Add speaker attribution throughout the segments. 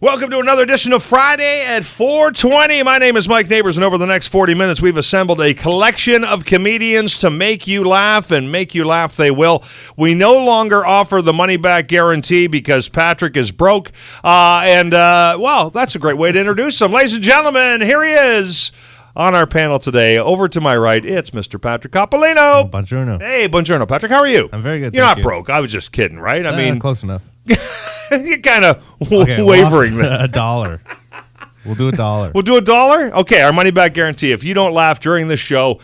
Speaker 1: Welcome to another edition of Friday at 4:20. My name is Mike Neighbors, and over the next 40 minutes, we've assembled a collection of comedians to make you laugh, and make you laugh they will. We no longer offer the money-back guarantee because Patrick is broke, well, that's a great way to introduce him. Ladies and gentlemen, here he is on our panel today. Over to my right, it's Mr. Patrick Coppolino.
Speaker 2: Buongiorno.
Speaker 1: Hey, buongiorno, Patrick. How are you?
Speaker 2: I'm very good.
Speaker 1: You're
Speaker 2: thank
Speaker 1: not
Speaker 2: you.
Speaker 1: broke. I was just kidding, right? I mean,
Speaker 2: close enough.
Speaker 1: You're kind of
Speaker 2: Okay,
Speaker 1: wavering there.
Speaker 2: $1. We'll do $1.
Speaker 1: We'll do $1? Okay, our money-back guarantee. If you don't laugh during this show,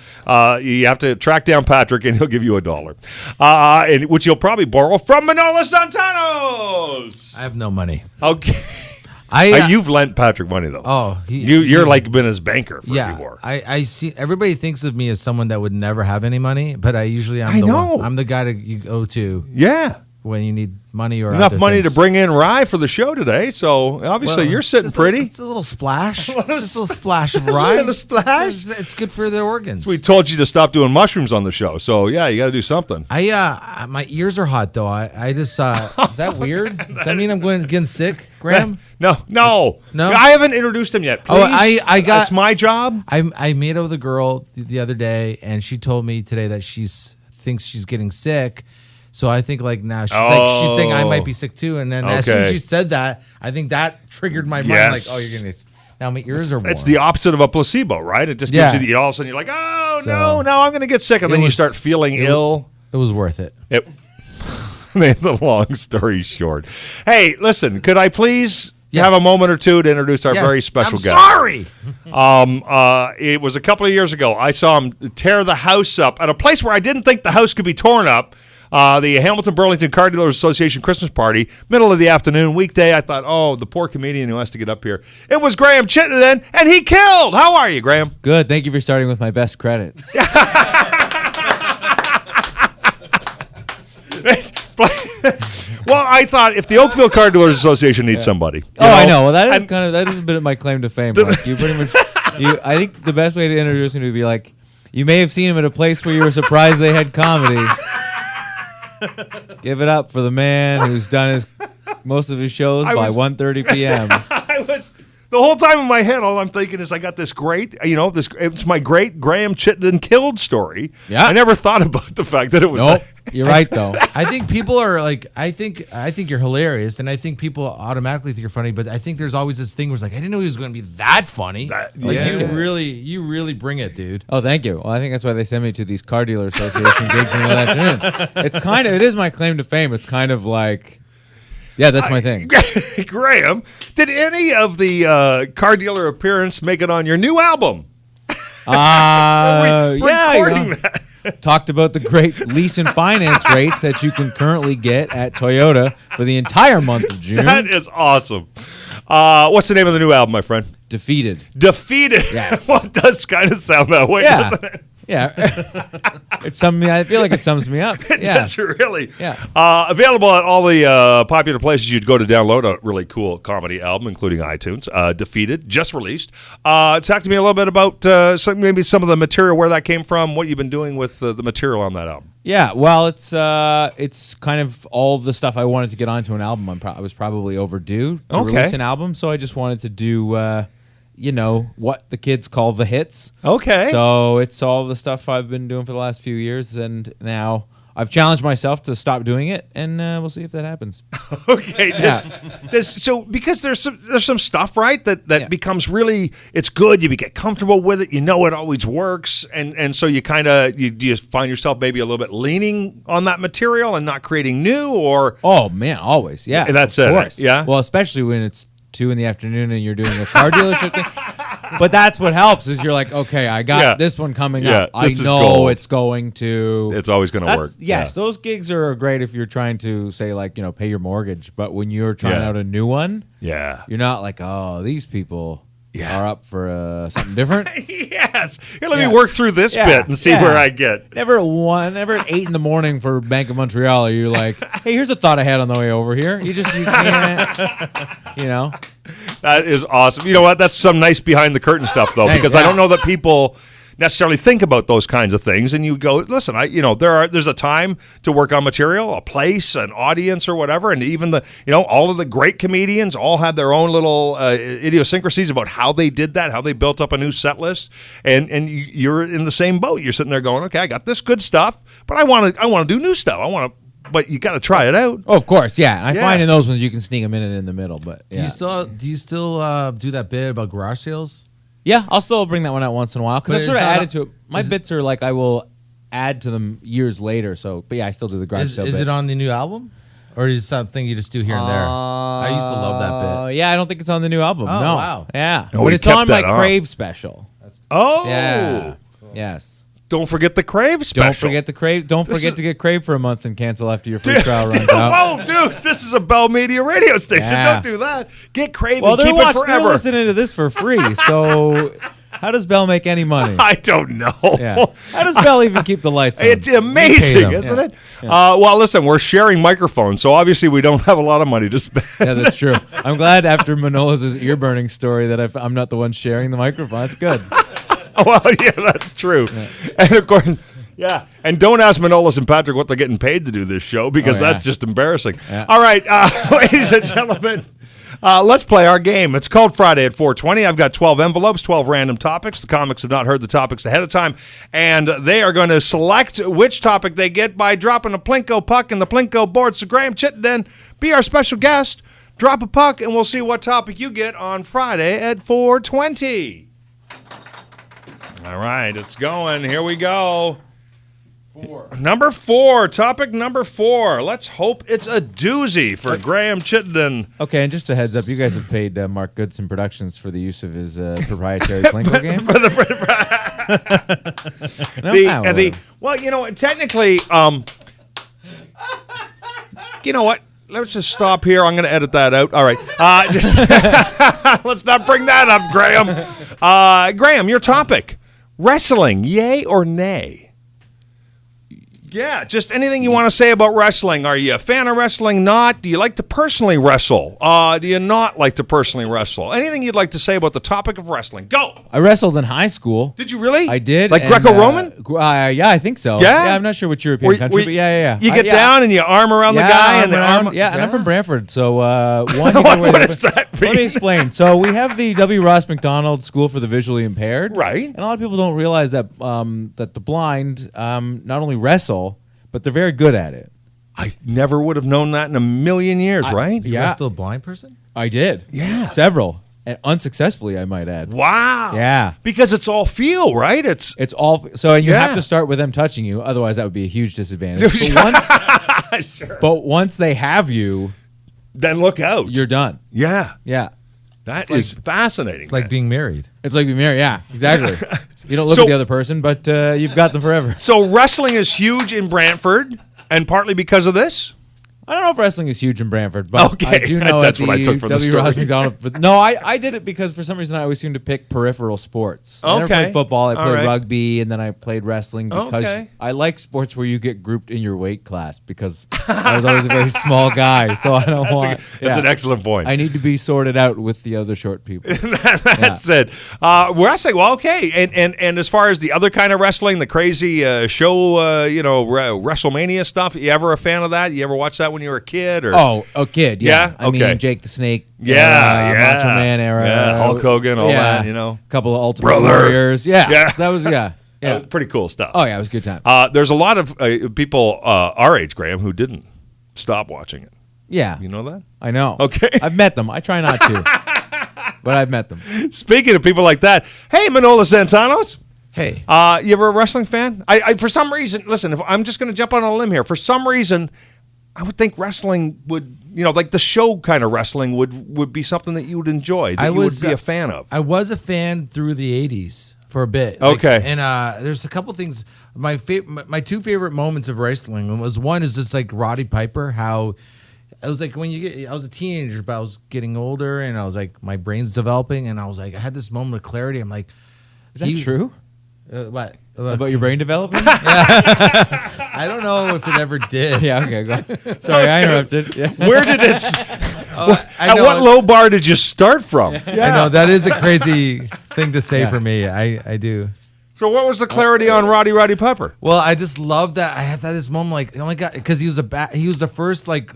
Speaker 1: you have to track down Patrick, and he'll give you $1, which you'll probably borrow from Manolo Santanos.
Speaker 3: I have no money.
Speaker 1: Okay. You've lent Patrick money, though.
Speaker 3: Oh,
Speaker 1: you're like been his banker for before.
Speaker 3: I see. Everybody thinks of me as someone that would never have any money, but I'm the guy that you go to.
Speaker 1: Yeah.
Speaker 3: When you need money or
Speaker 1: enough
Speaker 3: other
Speaker 1: money
Speaker 3: things.
Speaker 1: to bring in rye for the show today, so obviously you're sitting pretty.
Speaker 3: It's a little splash. Just a little splash of rye.
Speaker 1: The splash.
Speaker 3: It's good for their organs.
Speaker 1: We told you to stop doing mushrooms on the show, so yeah, you got to do something.
Speaker 3: My ears are hot though. I just is that weird? Does that mean I'm getting sick, Graham?
Speaker 1: No. I haven't introduced him yet. Please.
Speaker 3: I got.
Speaker 1: It's my job.
Speaker 3: I met with a girl the other day, and she told me today that thinks she's getting sick. So I think like now she's saying I might be sick too, and then as soon as she said that, I think that triggered my mind.
Speaker 1: Yes.
Speaker 3: Like, oh, you're gonna now my ears are warm.
Speaker 1: It's the opposite of a placebo, right? It just gives you all of a sudden you're like, no, I'm gonna get sick, and then you start feeling ill.
Speaker 3: It was worth it.
Speaker 1: Made the long story short. Hey, listen, could I please have a moment or two to introduce our very special guest?
Speaker 3: Sorry.
Speaker 1: It was a couple of years ago. I saw him tear the house up at a place where I didn't think the house could be torn up. The Hamilton Burlington Car Dealers Association Christmas party, middle of the afternoon, weekday. I thought, the poor comedian who has to get up here. It was Graham Chittenden, and he killed. How are you, Graham?
Speaker 4: Good. Thank you for starting with my best credits.
Speaker 1: Well, I thought if the Oakville Car Dealers Association needs somebody.
Speaker 4: I know. Well, that is a bit of my claim to fame. Like, you pretty much. I think the best way to introduce me would be like, you may have seen him at a place where you were surprised they had comedy. Give it up for the man who's done most of his shows by 1:30 p.m.
Speaker 1: The whole time in my head, all I'm thinking is I got this great, it's my great Graham Chittenden killed story.
Speaker 4: Yeah.
Speaker 1: I never thought about the fact that it was.
Speaker 4: Nope. You're right, though.
Speaker 3: I think people are like, I think you're hilarious, and I think people automatically think you're funny, but I think there's always this thing where it's like, I didn't know he was going to be that funny. You really bring it, dude.
Speaker 4: Oh, thank you. Well, I think that's why they send me to these car dealer association gigs in the afternoon. It is my claim to fame. It's kind of like, yeah, that's my thing.
Speaker 1: Graham, did any of the car dealer appearance make it on your new album? Recording that.
Speaker 4: Talked about the great lease and finance rates that you can currently get at Toyota for the entire month of June.
Speaker 1: That is awesome. What's the name of the new album, my friend?
Speaker 4: Defeated.
Speaker 1: Yes. Well, it does kind of sound that way, doesn't it?
Speaker 4: Yeah. I feel like it sums me up.
Speaker 1: It does really.
Speaker 4: Yeah.
Speaker 1: Available at all the popular places you'd go to download a really cool comedy album, including iTunes. Defeated, just released. Talk to me a little bit about maybe some of the material, where that came from, what you've been doing with the material on that album.
Speaker 4: Yeah, well, it's kind of all the stuff I wanted to get onto an album. I was probably overdue to release an album, so I just wanted to do what the kids call the hits.
Speaker 1: Okay.
Speaker 4: So it's all the stuff I've been doing for the last few years, and now I've challenged myself to stop doing it, and we'll see if that happens.
Speaker 1: Okay. Because there's some stuff, right, that becomes really, it's good, you get comfortable with it, it always works, and so you kind of, you find yourself maybe a little bit leaning on that material and not creating new, or...
Speaker 4: Oh, man, always, yeah.
Speaker 1: And that's it,
Speaker 4: course.
Speaker 1: Yeah?
Speaker 4: Well, especially when it's 2 in the afternoon and you're doing a car dealership thing. But that's what helps is you're like, okay, I got this one coming up. I know it's going to...
Speaker 1: It's always going to work.
Speaker 4: Yes, those gigs are great if you're trying to say like, pay your mortgage. But when you're trying out a new one, you're not like, oh, these people are up for something different.
Speaker 1: Yes. Here, let me work through this bit and see where I get.
Speaker 4: Never at 8 in the morning for Bank of Montreal are you like, hey, here's a thought I had on the way over here. You can't,
Speaker 1: That is awesome. You know what? That's some nice behind the curtain stuff, though, because I don't know that people necessarily think about those kinds of things, and you go, listen, there's a time to work on material, a place, an audience, or whatever, and even all of the great comedians all had their own little idiosyncrasies about how they did that, how they built up a new set list, and you're in the same boat. You're sitting there going, okay, I got this good stuff, but I want to do new stuff. But you got to try it out.
Speaker 4: Oh, of course, yeah. And I find in those ones you can sneak a minute in the middle. But
Speaker 3: do you still do that bit about garage sales?
Speaker 4: Yeah, I'll still bring that one out once in a while because I've sort of added to it. My bits are like I will add to them years later. So, but yeah, I still do the garage sale.
Speaker 3: Is it on the new album, or is it something you just do here and there? I used to love that bit.
Speaker 4: Yeah, I don't think it's on the new album.
Speaker 3: Oh,
Speaker 4: no.
Speaker 3: Wow.
Speaker 4: Yeah,
Speaker 1: but
Speaker 4: it's on my Crave special.
Speaker 1: Yeah.
Speaker 4: Cool. Yes.
Speaker 1: Don't forget the Crave special.
Speaker 4: Don't forget the Crave. Don't forget to get Crave for a month and cancel after your free trial runs out.
Speaker 1: Whoa, dude! This is a Bell Media radio station.
Speaker 4: Yeah.
Speaker 1: Don't do that. Get Crave and keep it forever.
Speaker 4: They're listening to this for free. So, how does Bell make any money?
Speaker 1: I don't know.
Speaker 4: Yeah. How does Bell even keep the lights on?
Speaker 1: It's amazing, isn't it? Yeah. Well, listen, we're sharing microphones, so obviously we don't have a lot of money to spend.
Speaker 4: Yeah, that's true. I'm glad after Manola's ear burning story that I'm not the one sharing the microphone. That's good.
Speaker 1: Well, yeah, that's true. Yeah. And of course, yeah. And don't ask Manolis and Patrick what they're getting paid to do this show because that's just embarrassing. Yeah. All right, ladies and gentlemen, let's play our game. It's called Friday at 420. I've got 12 envelopes, 12 random topics. The comics have not heard the topics ahead of time, and they are going to select which topic they get by dropping a Plinko puck in the Plinko board. So Graham Chittenden, be our special guest. Drop a puck, and we'll see what topic you get on Friday at 420. All right, it's going. Here we go. Number 4. Topic number 4. Let's hope it's a doozy for Graham Chittenden.
Speaker 4: Okay, and just a heads up, you guys have paid Mark Goodson Productions for the use of his proprietary Plinko game?
Speaker 1: Well, technically, you know what? Let's just stop here. I'm going to edit that out. All right. Let's not bring that up, Graham. Graham, your topic. Wrestling, yay or nay? Yeah, just anything you want to say about wrestling. Are you a fan of wrestling? Not? Do you like to personally wrestle? Do you not like to personally wrestle? Anything you'd like to say about the topic of wrestling? Go!
Speaker 4: I wrestled in high school.
Speaker 1: Did you really?
Speaker 4: I did.
Speaker 1: Like Greco-Roman?
Speaker 4: Yeah, I think so.
Speaker 1: Yeah?
Speaker 4: Yeah, I'm not sure which European country, but yeah.
Speaker 1: You get down and you arm around the guy and the arm.
Speaker 4: Yeah, and I'm from Brantford, so
Speaker 1: what does that mean?
Speaker 4: Let me explain. So we have the W. Ross McDonald School for the Visually Impaired.
Speaker 1: Right.
Speaker 4: And a lot of people don't realize that that the blind not only wrestle, but they're very good at it.
Speaker 1: I never would have known that in a million years, right?
Speaker 3: You wrestled a blind person?
Speaker 4: I did.
Speaker 1: Yeah.
Speaker 4: Several. And unsuccessfly, I might add.
Speaker 1: Wow.
Speaker 4: Yeah.
Speaker 1: Because it's all feel, right? It's
Speaker 4: all so, and you have to start with them touching you. Otherwise, that would be a huge disadvantage. But once they have you,
Speaker 1: then look out.
Speaker 4: You're done.
Speaker 1: Yeah.
Speaker 4: Yeah.
Speaker 1: That is fascinating.
Speaker 3: It's like being married.
Speaker 4: It's like being married. Yeah, exactly. You don't look at the other person, but you've got them forever.
Speaker 1: So wrestling is huge in Brantford, and partly because of this?
Speaker 4: I don't know if wrestling is huge in Brantford, but I do know
Speaker 1: that's what I took from the story.
Speaker 4: Ross McDonald. No, I did it because for some reason I always seem to pick peripheral sports. I never played football. I played rugby, and then I played wrestling because I like sports where you get grouped in your weight class because I was always a very small guy, so I don't want.
Speaker 1: That's an excellent point.
Speaker 4: I need to be sorted out with the other short people.
Speaker 1: That's it. Wrestling, well, okay. And as far as the other kind of wrestling, the crazy show, WrestleMania stuff, you ever a fan of that? You ever watch that when you were a kid? Or
Speaker 4: a kid, yeah. I mean, Jake the Snake, Macho Man era,
Speaker 1: Hulk Hogan, all that,
Speaker 4: a couple of Ultimate Warriors, that was
Speaker 1: pretty cool stuff.
Speaker 4: Oh yeah, it was a good time.
Speaker 1: There's a lot of people our age, Graham, who didn't stop watching it.
Speaker 4: Yeah,
Speaker 1: you know that?
Speaker 4: I know.
Speaker 1: Okay,
Speaker 4: I've met them. I try not to, but I've met them.
Speaker 1: Speaking of people like that, hey, Manola Santanos.
Speaker 3: Hey,
Speaker 1: you ever a wrestling fan? I for some reason, listen, if I'm just going to jump on a limb here. For some reason, I would think wrestling would, like the show kind of wrestling would be something that you would enjoy, that you would be a fan of.
Speaker 3: I was a fan through the 80s for a bit.
Speaker 1: Okay.
Speaker 3: And there's a couple things. My two favorite moments of wrestling was one is just like Roddy Piper, how I was like I was a teenager, but I was getting older and I was like, my brain's developing and I was like, I had this moment of clarity. I'm like,
Speaker 4: is that true?
Speaker 3: What?
Speaker 4: About your brain developing?
Speaker 3: I don't know if it ever did.
Speaker 4: Yeah, okay, go ahead. Sorry, I interrupted. Yeah.
Speaker 1: Where did it... At what low bar did you start from?
Speaker 3: Yeah. I know, that is a crazy thing to say for me. I do.
Speaker 1: So what was the clarity on Roddy Piper?
Speaker 3: Well, I just love that I had this moment like, oh my God, because he was the first like.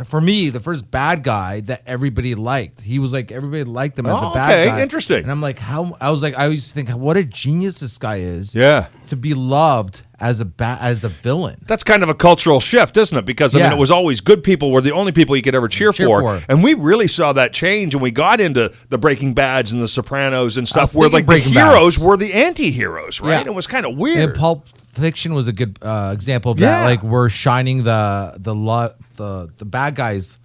Speaker 3: For me, the first bad guy that everybody liked. He was like, everybody liked him as a bad guy.
Speaker 1: Interesting.
Speaker 3: And I'm like, I used to think, what a genius this guy is.
Speaker 1: Yeah.
Speaker 3: To be loved as a villain.
Speaker 1: That's kind of a cultural shift, isn't it? Because, I mean, it was always good people were the only people you could ever cheer for. And we really saw that change, and we got into the Breaking Bads and the Sopranos and stuff where, like, the heroes were the anti-heroes, right? Yeah. It was kind of weird.
Speaker 3: And Pulp Fiction was a good example of that. Like, we're shining the bad guys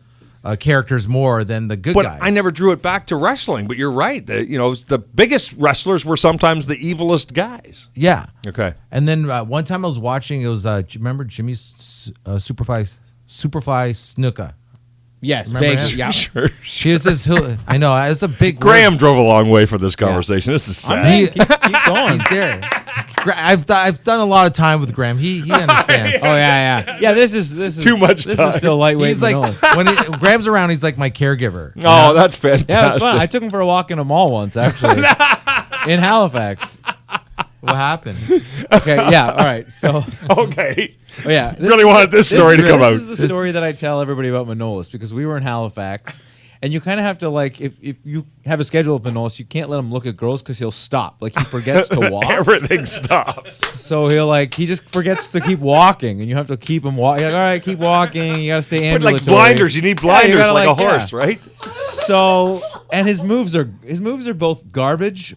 Speaker 3: characters more than the good guys.
Speaker 1: But I never drew it back to wrestling. But you're right. The biggest wrestlers were sometimes the evilest guys.
Speaker 3: Yeah.
Speaker 1: Okay.
Speaker 3: And then one time I was watching, it was, remember Jimmy's Superfly Snuka?
Speaker 4: Yes,
Speaker 3: big.
Speaker 4: Yeah.
Speaker 1: Sure.
Speaker 3: She was this. I know. It's a big.
Speaker 1: Graham drove a long way for this conversation. This is sad.
Speaker 4: Keep going.
Speaker 3: He's there. I've done a lot of time with Graham. He understands.
Speaker 4: Oh yeah. This is
Speaker 1: too much.
Speaker 4: This
Speaker 1: time.
Speaker 4: is still lightweight.
Speaker 3: He's like when Graham's around. He's like my caregiver.
Speaker 1: Oh, that's fantastic.
Speaker 4: Yeah, it was fun. I took him for a walk in a mall once, actually, in Halifax.
Speaker 3: What happened?
Speaker 4: Okay, yeah, all right. So
Speaker 1: okay.
Speaker 4: Oh, yeah.
Speaker 1: Really wanted this story to come out.
Speaker 4: This is the story that I tell everybody about Manolis, because we were in Halifax, and you kind of have to, like, if you have a schedule with Manolis, you can't let him look at girls because he'll stop. Like, he forgets to walk.
Speaker 1: Everything stops.
Speaker 4: So he just forgets to keep walking, and you have to keep him walking. Like, all right, keep walking. You got to stay ambulatory.
Speaker 1: But like blinders, you need blinders like a horse, right?
Speaker 4: So, and his moves are both garbage,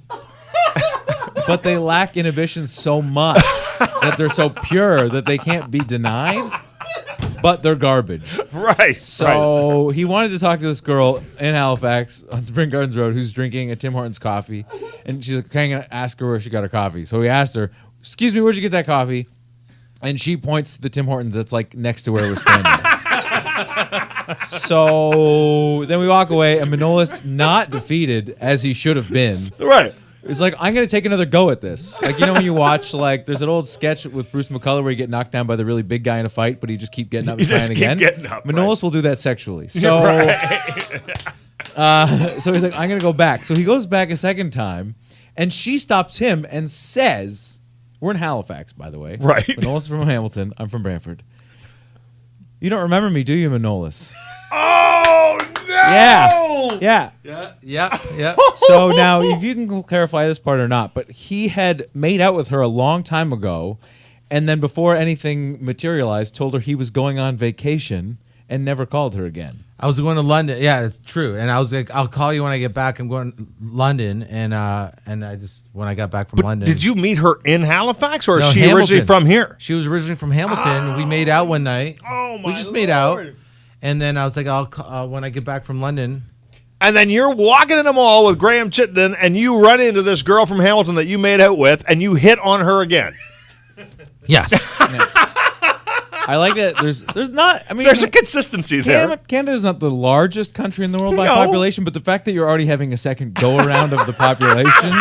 Speaker 4: but they lack inhibition so much that they're so pure that they can't be denied, but they're garbage.
Speaker 1: Right.
Speaker 4: So he wanted to talk to this girl in Halifax on Spring Gardens Road who's drinking a Tim Hortons coffee, and she's like, "Can I ask her where she got her coffee?" So he asked her, "Excuse me, where'd you get that coffee?" And she points to the Tim Hortons that's like next to where we're standing. So then we walk away, and Manolis, not defeated as he should have been,
Speaker 1: right.
Speaker 4: It's like, I'm going to take another go at this. Like, you know when you watch, like, there's an old sketch with Bruce McCullough where you get knocked down by the really big guy in a fight, but he just keep getting up and trying again. Manolis will do that sexually. So, so he's like, I'm going to go back. So he goes back a second time, and she stops him and says, we're in Halifax, by the way.
Speaker 1: Right.
Speaker 4: Manolis is from Hamilton. I'm from Brantford. You don't remember me, do you, Manolis?
Speaker 1: Oh, no!
Speaker 4: Yeah. So now, if you can clarify this part or not, but he had made out with her a long time ago, and then before anything materialized, told her he was going on vacation and never called her again.
Speaker 3: I was going to London. Yeah, it's true. And I was like, I'll call you when I get back. I'm going to London. And I just, when I got back from London.
Speaker 1: Did you meet her in Halifax, or is she
Speaker 3: Hamilton.
Speaker 1: originally from here?
Speaker 3: She was originally from Hamilton. We made out one night.
Speaker 1: Oh, my
Speaker 3: We just
Speaker 1: Lord.
Speaker 3: made out. And then I was like, I'll when I get back from London.
Speaker 1: And then you're walking in the mall with Graham Chittenden, and you run into this girl from Hamilton that you made out with, and you hit on her again.
Speaker 3: Yes.
Speaker 4: I like that. There's not. I mean,
Speaker 1: there's a consistency there.
Speaker 4: Canada's not the largest country in the world by population, but the fact that you're already having a second go around of the population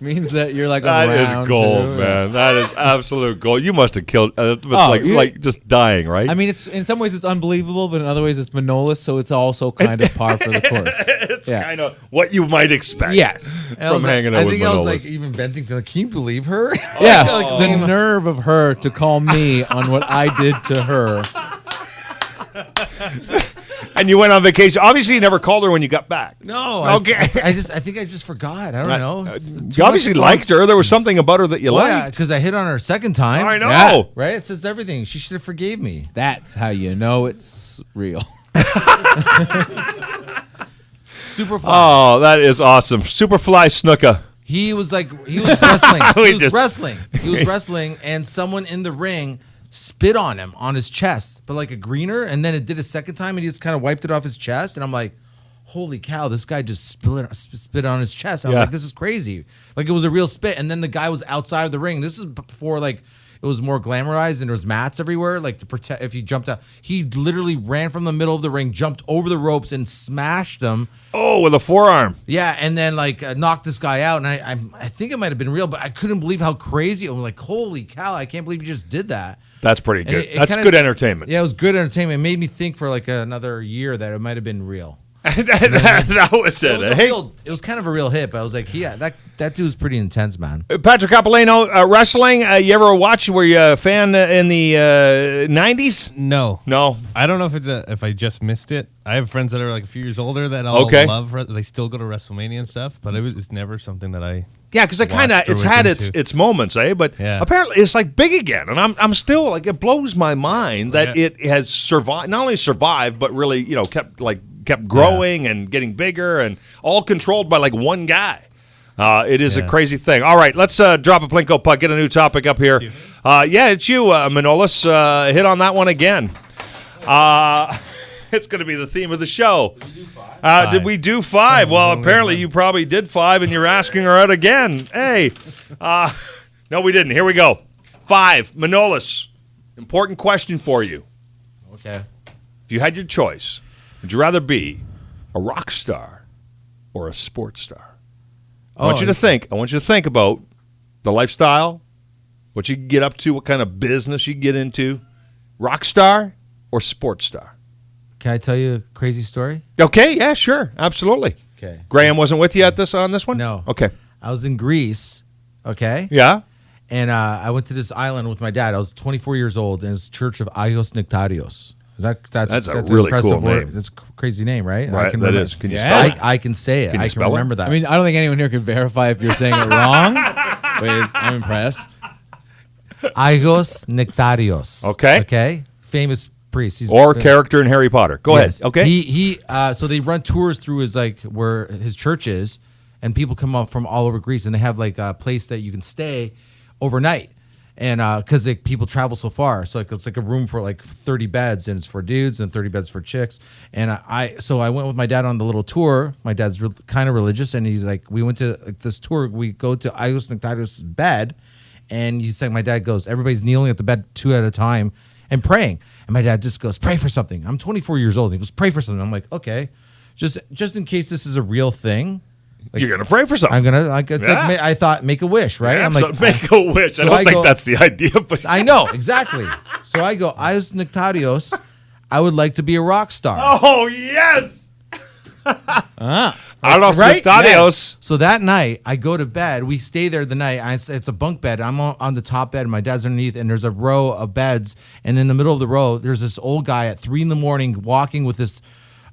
Speaker 4: means that you're like
Speaker 1: that is
Speaker 4: around
Speaker 1: gold,
Speaker 4: too.
Speaker 1: man. That is absolute gold. You must have killed.
Speaker 4: You-
Speaker 1: like just dying, right?
Speaker 4: I mean, it's in some ways it's unbelievable, but in other ways it's Manolis, so it's also kind of par for the course.
Speaker 1: It's kind of what you might expect.
Speaker 4: Yes.
Speaker 1: From hanging out with Manolis.
Speaker 3: I think I was like even venting to, can you believe her?
Speaker 4: Yeah, the nerve of her to call me on what I did to her.
Speaker 1: And you went on vacation. Obviously, you never called her when you got back.
Speaker 3: No.
Speaker 1: Okay.
Speaker 3: I think I just forgot. I don't know.
Speaker 1: You obviously liked her. There was something about her that you liked.
Speaker 3: Yeah, because I hit on her a second time.
Speaker 1: I know.
Speaker 4: Yeah.
Speaker 3: Right? It says everything. She should have forgave me.
Speaker 4: That's how you know it's real.
Speaker 3: Superfly.
Speaker 1: Oh, that is awesome. Superfly Snuka.
Speaker 3: He was wrestling. He was wrestling, and someone in the ring spit on him on his chest, but like a greener, and then it did a second time, and he just kind of wiped it off his chest, and I'm like, holy cow, this guy just spit on his chest. I'm like, this is crazy. Like, it was a real spit, and then the guy was outside of the ring. This is before, like, it was more glamorized, and there was mats everywhere, like, to protect if you jumped out. He literally ran from the middle of the ring, jumped over the ropes, and smashed him.
Speaker 1: Oh, with a forearm.
Speaker 3: Yeah, and then like knocked this guy out, and I think it might have been real, but I couldn't believe how crazy. I'm like, holy cow, I can't believe you just did that.
Speaker 1: That's pretty good.
Speaker 3: It
Speaker 1: That's
Speaker 3: kinda,
Speaker 1: good entertainment.
Speaker 3: Yeah, it was good entertainment. It made me think for like another year that it might have been real.
Speaker 1: That was it.
Speaker 3: It was kind of a real hit, but I was like, yeah, that dude's pretty intense, man.
Speaker 1: Patrick Capolino, wrestling. You ever watch? Were you a fan in the 90s?
Speaker 2: No.
Speaker 1: I
Speaker 2: don't know if I just missed it. I have friends that are like a few years older that all love. They still go to WrestleMania and stuff, but it's never something that I.
Speaker 1: Yeah, because it's had its moments, eh? But apparently it's like big again, and I'm still like, it blows my mind that it has survived. Not only survived, but really kept growing and getting bigger, and all controlled by like one guy. It is a crazy thing. All right, let's drop a Plinko puck. Get a new topic up here. It's you, Manolis. Hit on that one again. It's going to be the theme of the show. Did we do 5? Well, apparently you probably did 5, and you're asking her out again. Hey. No, we didn't. Here we go. 5. Manolis, important question for you.
Speaker 3: Okay.
Speaker 1: If you had your choice, would you rather be a rock star or a sports star? I want you to think about the lifestyle, what you can get up to, what kind of business you get into. Rock star or sports star?
Speaker 3: Can I tell you a crazy story?
Speaker 1: Okay, yeah, sure. Absolutely.
Speaker 3: Okay.
Speaker 1: Graham wasn't with you on this one?
Speaker 3: No.
Speaker 1: Okay.
Speaker 3: I was in Greece, okay?
Speaker 1: Yeah.
Speaker 3: And I went to this island with my dad. I was 24 years old, and it's Church of Agios Nectarios. That's a
Speaker 1: really cool name.
Speaker 3: That's a crazy name, right?
Speaker 1: Right, that is. Can you spell it?
Speaker 3: I can say it. I can remember that.
Speaker 4: I mean, I don't think anyone here can verify if you're saying it wrong. But I'm impressed.
Speaker 3: Agios Nectarios.
Speaker 1: Okay.
Speaker 3: Okay. Famous priest.
Speaker 1: Character in Harry Potter. Go ahead. Okay.
Speaker 3: So they run tours through where his church is, and people come up from all over Greece, and they have like a place that you can stay overnight. And because people travel so far, so it's like a room for like 30 beds, and it's for dudes and 30 beds for chicks. And I went with my dad on the little tour. My dad's kind of religious, and he's like, we went to this tour. We go to Agios Nectarios' bed, and he's like, my dad goes, everybody's kneeling at the bed 2 at a time and praying. And my dad just goes, pray for something. I'm 24 years old. And he goes, pray for something. I'm like, okay, just in case this is a real thing.
Speaker 1: Like, you're going to pray for something.
Speaker 3: I'm going to, I thought, make a wish, right?
Speaker 1: Yeah,
Speaker 3: I'm like,
Speaker 1: make a wish. So I don't think that's the idea. But
Speaker 3: I know, exactly. So I go, Agios Nectarios, I would like to be a rock star.
Speaker 1: Oh, yes.
Speaker 3: Right?
Speaker 1: Nectarios.
Speaker 3: Yes. So that night, I go to bed. We stay there the night. It's a bunk bed. I'm on the top bed. My dad's underneath, and there's a row of beds. And in the middle of the row, there's this old guy at 3 a.m. walking with this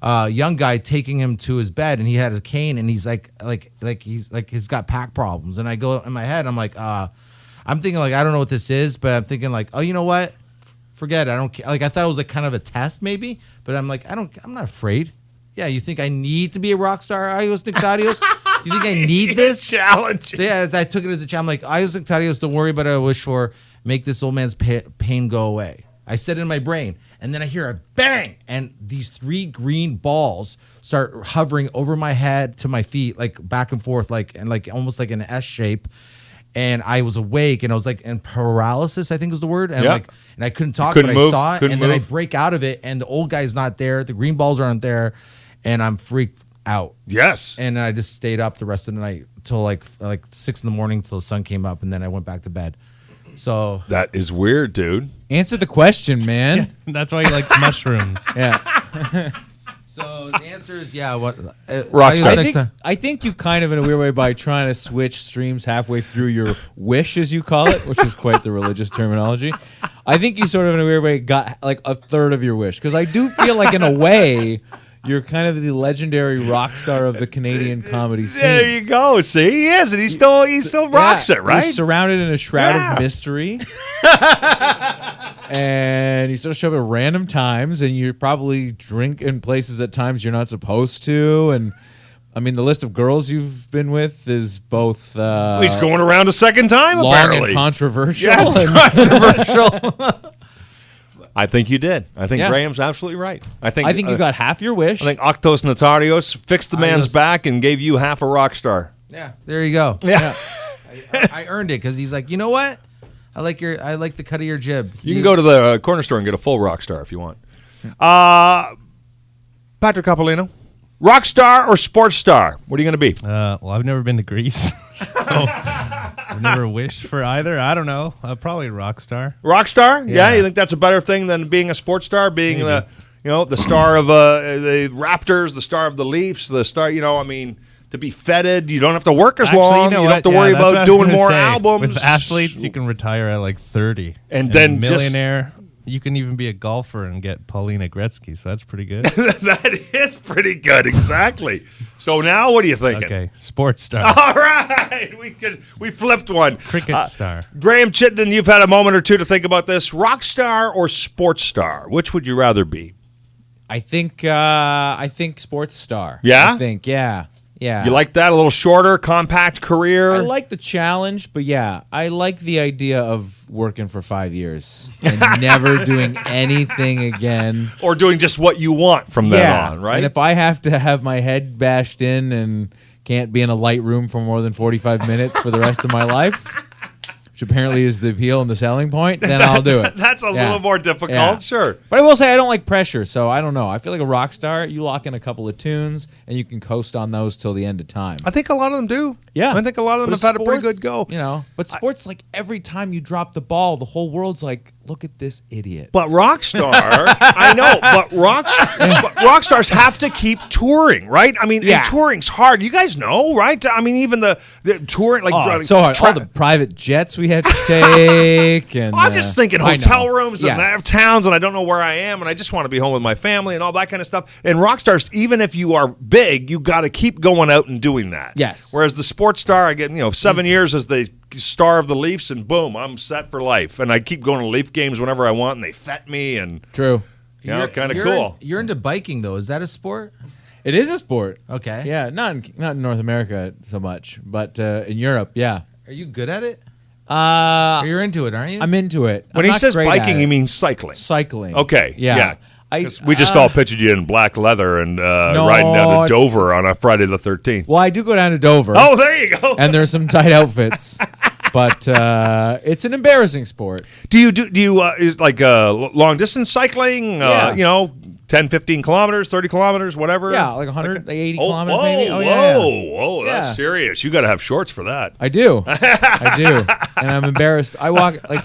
Speaker 3: young guy, taking him to his bed, and he had a cane, and he's he's got pack problems. And I go in my head, I'm like, I'm thinking like, I don't know what this is, but I'm thinking like, oh, you know what? Forget it. I don't care. Like, I thought it was like kind of a test maybe, but I'm like, I'm not afraid. Yeah, you think I need to be a rock star, Agios Nectarios? You think I need this?
Speaker 1: Challenge.
Speaker 3: So yeah, I took it as a challenge. I'm like, Agios Nectarios, don't worry about what I wish for. Make this old man's pain go away. I said it in my brain, and then I hear a bang, and these 3 green balls start hovering over my head to my feet, like back and forth, like almost like an S shape. And I was awake, and I was like in paralysis, I think is the word. And and I couldn't talk, but I saw it, and then I break out of it, and the old guy's not there, the green balls aren't there, and I'm freaked out.
Speaker 1: Yes.
Speaker 3: And I just stayed up the rest of the night till like 6 a.m. till the sun came up, and then I went back to bed. So
Speaker 1: that is weird, dude.
Speaker 4: Answer the question, man.
Speaker 2: Yeah, that's why he likes mushrooms.
Speaker 4: Yeah.
Speaker 3: So the answer is what?
Speaker 1: Rockstar.
Speaker 4: I think you kind of in a weird way by trying to switch streams halfway through your wish, as you call it, which is quite the religious terminology. I think you sort of in a weird way got like a third of your wish, because I do feel like in a way you're kind of the legendary rock star of the Canadian comedy scene.
Speaker 1: There you go. See, he is, and he still rocks it, right?
Speaker 4: He's surrounded in a shroud of mystery. And you sort of show up at random times, and you probably drink in places at times you're not supposed to. And I mean, the list of girls you've been with is both
Speaker 1: he's going around a second time,
Speaker 4: long
Speaker 1: apparently.
Speaker 4: and controversial.
Speaker 1: Yes, controversial. I think you did. I think Graham's absolutely right. I think
Speaker 4: you got half your wish.
Speaker 1: I think Agios Nectarios fixed the man's back and gave you half a rock star.
Speaker 3: Yeah, there you go.
Speaker 1: Yeah.
Speaker 3: I earned it, because he's like, you know what? I like the cut of your jib.
Speaker 1: You can go to the corner store and get a full rock star if you want. Patrick Capolino, rock star or sports star? What are you going to be?
Speaker 2: Well, I've never been to Greece. So I've never wished for either. I don't know. Probably rock star.
Speaker 1: Rock star? Yeah. You think that's a better thing than being a sports star? Being the star of the Raptors, the star of the Leafs, the star, to be feted. You don't have to work as long. You don't have to worry about doing more albums.
Speaker 2: With athletes, you can retire at like 30.
Speaker 1: And then
Speaker 2: millionaire. You can even be a golfer and get Paulina Gretzky, so that's pretty good.
Speaker 1: That is pretty good, exactly. So now, what are you thinking?
Speaker 2: Okay, sports star.
Speaker 1: All right, we flipped one.
Speaker 2: Cricket star.
Speaker 1: Graham Chittenden, you've had a moment or two to think about this. Rock star or sports star? Which would you rather be?
Speaker 4: I think sports star.
Speaker 1: Yeah?
Speaker 4: I think, yeah.
Speaker 1: You like that? A little shorter, compact career?
Speaker 4: I like the challenge, but yeah, I like the idea of working for 5 years and never doing anything again.
Speaker 1: Or doing just what you want from then on, right?
Speaker 4: And if I have to have my head bashed in and can't be in a light room for more than 45 minutes for the rest of my life, which apparently is the appeal and the selling point, then I'll do it.
Speaker 1: That's a little more difficult, sure.
Speaker 4: But I will say I don't like pressure, so I don't know. I feel like a rock star, you lock in a couple of tunes, and you can coast on those till the end of time.
Speaker 1: I think a lot of them do.
Speaker 4: Yeah.
Speaker 1: I think a lot of them have had a pretty good go.
Speaker 4: But sports, like every time you drop the ball, the whole world's like, look at this idiot.
Speaker 1: But rock star, I know, but rock stars have to keep touring, right? I mean, and touring's hard. You guys know, right? I mean, even the touring, like
Speaker 4: it's so hard. All the private jets we had to take, and
Speaker 1: I'm just thinking hotel rooms and I have towns, and I don't know where I am, and I just want to be home with my family and all that kind of stuff. And rock stars, even if you are big, you got to keep going out and doing that.
Speaker 4: Yes.
Speaker 1: Whereas the sports star, I get 7 years as the star of the Leafs, and boom, I'm set for life. And I keep going to Leaf games whenever I want, and they fet me. And
Speaker 4: true,
Speaker 1: kind of cool.
Speaker 3: You're into biking though. Is that a sport?
Speaker 4: It is a sport.
Speaker 3: Okay.
Speaker 4: Yeah, not in North America so much, but in Europe, yeah.
Speaker 3: Are you good at it? You're into it, aren't you?
Speaker 4: I'm into it.
Speaker 1: When he says biking, he means cycling.
Speaker 4: Cycling.
Speaker 1: Okay.
Speaker 4: Yeah.
Speaker 1: We just all pictured you in black leather and riding down to Dover on a Friday the 13th.
Speaker 4: Well, I do go down to Dover.
Speaker 1: Oh, there you go.
Speaker 4: And there's some tight outfits, but it's an embarrassing sport.
Speaker 1: Do you is like long distance cycling? 10, 15 kilometers, 30 kilometers, whatever.
Speaker 4: Yeah, like 180 kilometers maybe.
Speaker 1: Whoa, that's serious. You got to have shorts for that.
Speaker 4: I do, and I'm embarrassed. I walk like.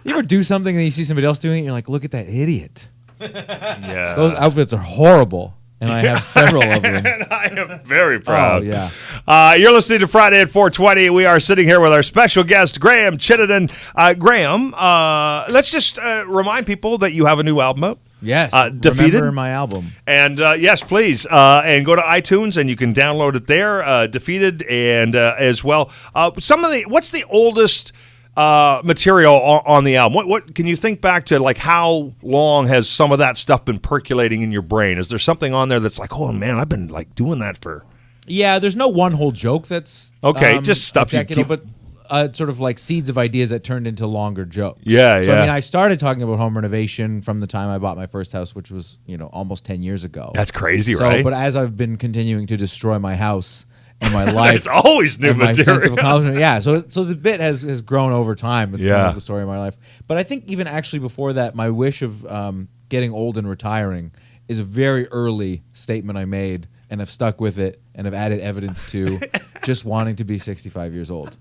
Speaker 4: You ever do something and you see somebody else doing it, and you're like, look at that idiot.
Speaker 1: Yeah.
Speaker 4: Those outfits are horrible, and I have several of them.
Speaker 1: And I am very proud.
Speaker 4: Oh, yeah.
Speaker 1: You're listening to Friday at 420. We are sitting here with our special guest, Graham Chittenden. Graham, let's just remind people that you have a new album out.
Speaker 4: Yes.
Speaker 1: Defeated.
Speaker 4: Remember my album.
Speaker 1: And yes, please. And go to iTunes and you can download it there. Defeated and as well. What's the oldest material on the album? What can you think back to, like how long has some of that stuff been percolating in your brain? Is there something on there that's like, oh man, I've been like doing that for...
Speaker 4: Yeah, there's no one whole joke that's...
Speaker 1: Okay, just stuff you keep...
Speaker 4: But sort of like seeds of ideas that turned into longer jokes.
Speaker 1: Yeah.
Speaker 4: I mean, I started talking about home renovation from the time I bought my first house, which was, almost 10 years ago.
Speaker 1: That's crazy, right?
Speaker 4: But as I've been continuing to destroy my house and my life...
Speaker 1: It's always new material.
Speaker 4: My sense of accomplishment. Yeah, so the bit has grown over time. It's kind of the story of my life. But I think even actually before that, my wish of getting old and retiring is a very early statement I made, and I've stuck with it, and I've added evidence to just wanting to be 65 years old.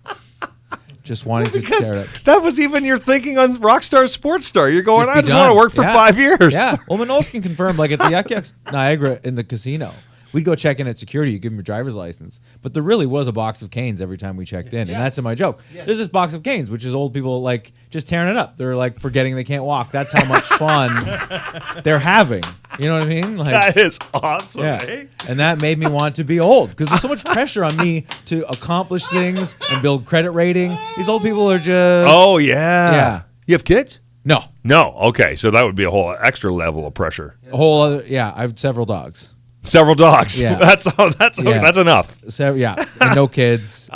Speaker 4: Just wanting to tear it up.
Speaker 1: That was even your thinking on Rockstar Sports Star. You're going, I just want to work for 5 years.
Speaker 4: Yeah. Well, Manolis can confirm, like at the Yuck Yucks Niagara in the casino, we'd go check in at security, you give them your driver's license. But there really was a box of canes every time we checked in. And that's in my joke. Yes. There's this box of canes, which is old people like just tearing it up. They're like forgetting they can't walk. That's how much fun they're having. You know what I mean? Like,
Speaker 1: that is awesome.
Speaker 4: Yeah.
Speaker 1: Eh?
Speaker 4: And that made me want to be old because there's so much pressure on me to accomplish things and build credit rating. These old people are just...
Speaker 1: Oh, yeah.
Speaker 4: Yeah.
Speaker 1: You have kids?
Speaker 4: No.
Speaker 1: Okay. So that would be a whole extra level of pressure.
Speaker 4: A whole other... Yeah. I have several dogs.
Speaker 1: Several dogs.
Speaker 4: Yeah.
Speaker 1: That's enough.
Speaker 4: And no kids.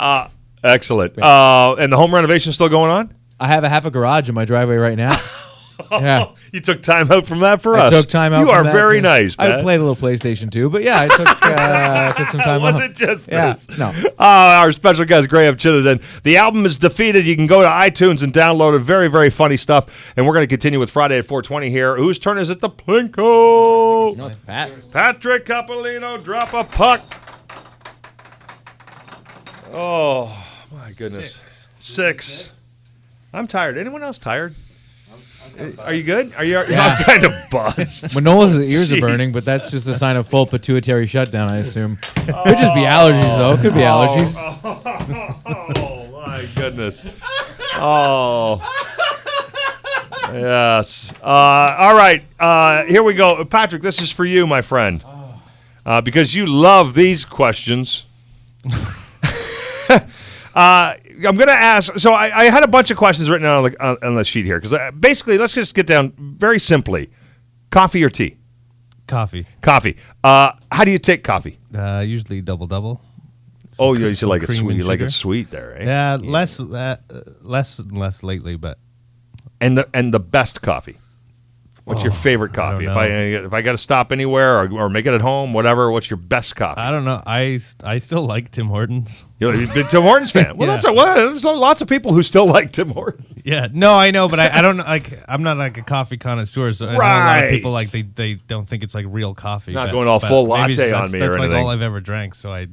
Speaker 1: Excellent. And the home renovation still going on?
Speaker 4: I have a half a garage in my driveway right now. Yeah.
Speaker 1: You took time out from that for us.
Speaker 4: I took time out.
Speaker 1: You are very nice, man.
Speaker 4: I played a little PlayStation 2, but yeah, I took some time
Speaker 1: Was
Speaker 4: off.
Speaker 1: it just
Speaker 4: this?
Speaker 1: No. Our special guest, Graham Chittenden. The album is Defeated. You can go to iTunes and download it. Very, very funny stuff. And we're going to continue with Friday at 420 here. Whose turn is it? The Plinko.
Speaker 4: No, it's Pat.
Speaker 1: Patrick Capolino, drop a puck. Oh, my goodness. 6. I'm tired. Anyone else tired? Are you good? Are you I'm kind of buzzed?
Speaker 4: Manola's ears are burning, but that's just a sign of full pituitary shutdown, I assume. Could just be allergies, though. Could be allergies.
Speaker 1: Oh, my goodness. Oh. Yes. All right. Here we go. Patrick, this is for you, my friend. Because you love these questions. I'm going to ask. So I had a bunch of questions written on the sheet here. Because basically, let's just get down very simply. Coffee or tea?
Speaker 2: Coffee.
Speaker 1: Coffee. How do you take coffee?
Speaker 2: Usually double.
Speaker 1: Oh, you should like it sweet. You like
Speaker 2: sugar.
Speaker 1: it sweet there, right?
Speaker 2: Yeah, less and less lately, but.
Speaker 1: And the best coffee. What's your favorite coffee? If I got to stop anywhere or make it at home, whatever. What's your best coffee?
Speaker 2: I don't know. I still like Tim Hortons.
Speaker 1: You're a big Tim Hortons fan. Well, there's lots of people who still like Tim Hortons.
Speaker 2: Yeah, no, I know, but I don't like. I'm not like a coffee connoisseur. So I know a lot of people like they don't think it's like real coffee.
Speaker 1: Not going all full latte on me or anything.
Speaker 2: That's like all I've ever drank. So